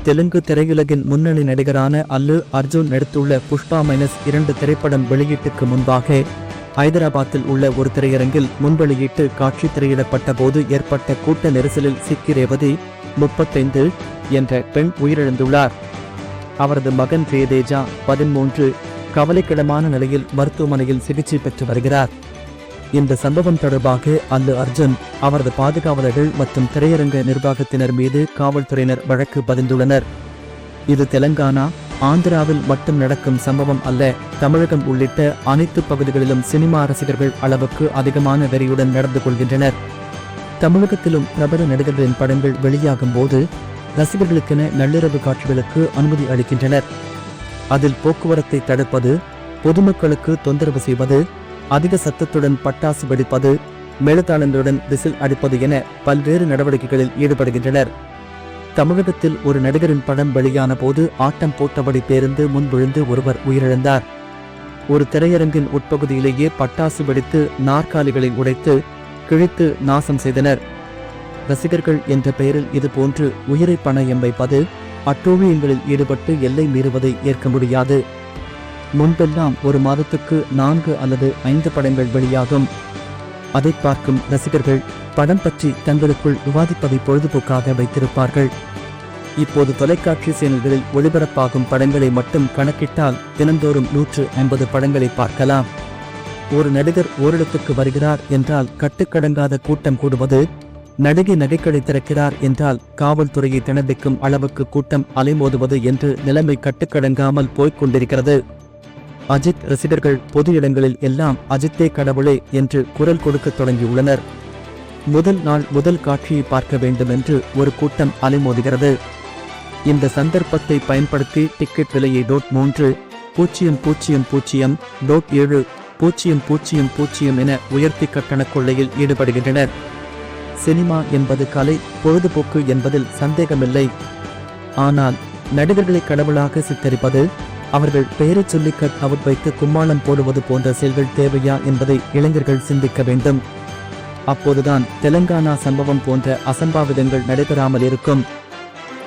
தெலுங்கு திரையுலகின் முன்னணி நடிகரான அல்லு அர்ஜுன் நடித்துள்ள புஷ்பா -2 திரைப்படம் வெளியீட்டுக்கு முன்பாக ஐதராபாத்தில் உள்ள ஒரு திரையரங்கில் முன்வெளியீட்டு காட்சி திரையிடப்பட்ட போது ஏற்பட்ட கூட்ட நெரிசலில் சிக்கி ரேவதி 35 என்ற பெண் உயிரிழந்துள்ளார். அவரது மகன் ஜெயதேஜா 13 கவலைக்கிடமான நிலையில் மருத்துவமனையில் சிகிச்சை பெற்று வருகிறார். இந்த சம்பவம் தொடர்பாக அல்லு அர்ஜுன், அவரது பாதுகாவலர்கள் மற்றும் திரையரங்க நிர்வாகத்தினர் மீது காவல்துறையினர் வழக்கு பதிந்துள்ளனர். இது தெலங்கானா, ஆந்திராவில் மட்டும் நடக்கும் சம்பவம் அல்ல. தமிழகம் உள்ளிட்ட அனைத்து பகுதிகளிலும் சினிமா ரசிகர்கள் அளவுக்கு அதிகமான வெறியுடன் நடந்து கொள்கின்றனர். தமிழகத்திலும் பிரபல நடிகர்களின் படங்கள் வெளியாகும் போது ரசிகர்களுக்கென நள்ளிரவு காட்சிகளுக்கு அனுமதி அளிக்கின்றனர். அதில் போக்குவரத்தை தடுப்பது, பொதுமக்களுக்கு தொந்தரவு செய்வது, அதிக சத்தத்துடன் பட்டாசு வெடிப்பது, மேளதாளங்களுடன் விசில் அடிப்பது என பல்வேறு நடவடிக்கைகளில் ஈடுபடுகின்றனர். தமிழகத்தில் ஒரு நடிகரின் படம் வெளியான போது ஆட்டம் போட்டபடி பேருந்து முன் விழுந்து ஒருவர் உயிரிழந்தார். ஒரு திரையரங்கின் உட்பகுதியிலேயே பட்டாசு வெடித்து நாற்காலிகளை உடைத்து கிழித்து நாசம் செய்தனர். ரசிகர்கள் என்ற பெயரில் இதுபோன்று உயிரை பணயம் வைப்பது, அட்டூழியங்களில் ஈடுபட்டு எல்லை மீறுவதை ஏற்க முடியாது. முன்பெல்லாம் ஒரு மாதத்துக்கு 4 அல்லது 5 படங்கள் வெளியாகும். அதை பார்க்கும் ரசிகர்கள் படம் பற்றி தங்களுக்குள் விவாதிப்பதை பொழுதுபோக்காக வைத்திருப்பார்கள். இப்போது தொலைக்காட்சி சேனல்களில் ஒளிபரப்பாகும் படங்களை மட்டும் கணக்கிட்டால் தினந்தோறும் 150 படங்களை பார்க்கலாம். ஒரு நடிகர் ஓரிடத்துக்கு வருகிறார் என்றால் கட்டுக்கடங்காத கூட்டம் கூடுவது, நடிகை நகைக்கடை திறக்கிறார் என்றால் காவல்துறையை திணறிக்கும் அளவுக்கு கூட்டம் அலைமோதுவது என்று நிலைமை கட்டுக்கடங்காமல் போய்க் கொண்டிருக்கிறது. அஜித் ரசிகர்கள் பொது இடங்களில் எல்லாம் அஜித்தே கடவுளே என்று குரல் கொடுக்க தொடங்கியுள்ளனர். முதல் நாள் முதல் காட்சியை பார்க்க வேண்டும் என்று ஒரு கூட்டம் அலைமோதுகிறது. இந்த சந்தர்ப்பத்தை பயன்படுத்தி டிக்கெட் விலையை $0.000.700 என உயர்த்தி கட்டண கொள்ளையில் ஈடுபடுகின்றனர். சினிமா என்பது கலை, பொழுதுபோக்கு என்பதில் சந்தேகமில்லை. ஆனால் நடிகர்களை கடவுளாக சித்தரிப்பது, அவர்கள் பெயரை சொல்லி கட் அவுட் வைத்து கும்மாளம் போடுவது போன்ற செயல்கள் தேவையா என்பதை இளைஞர்கள் சிந்திக்க வேண்டும். அப்போதுதான் தெலங்கானா சம்பவம் போன்ற அசம்பாவிதங்கள் நடைபெறாமல் இருக்கும்.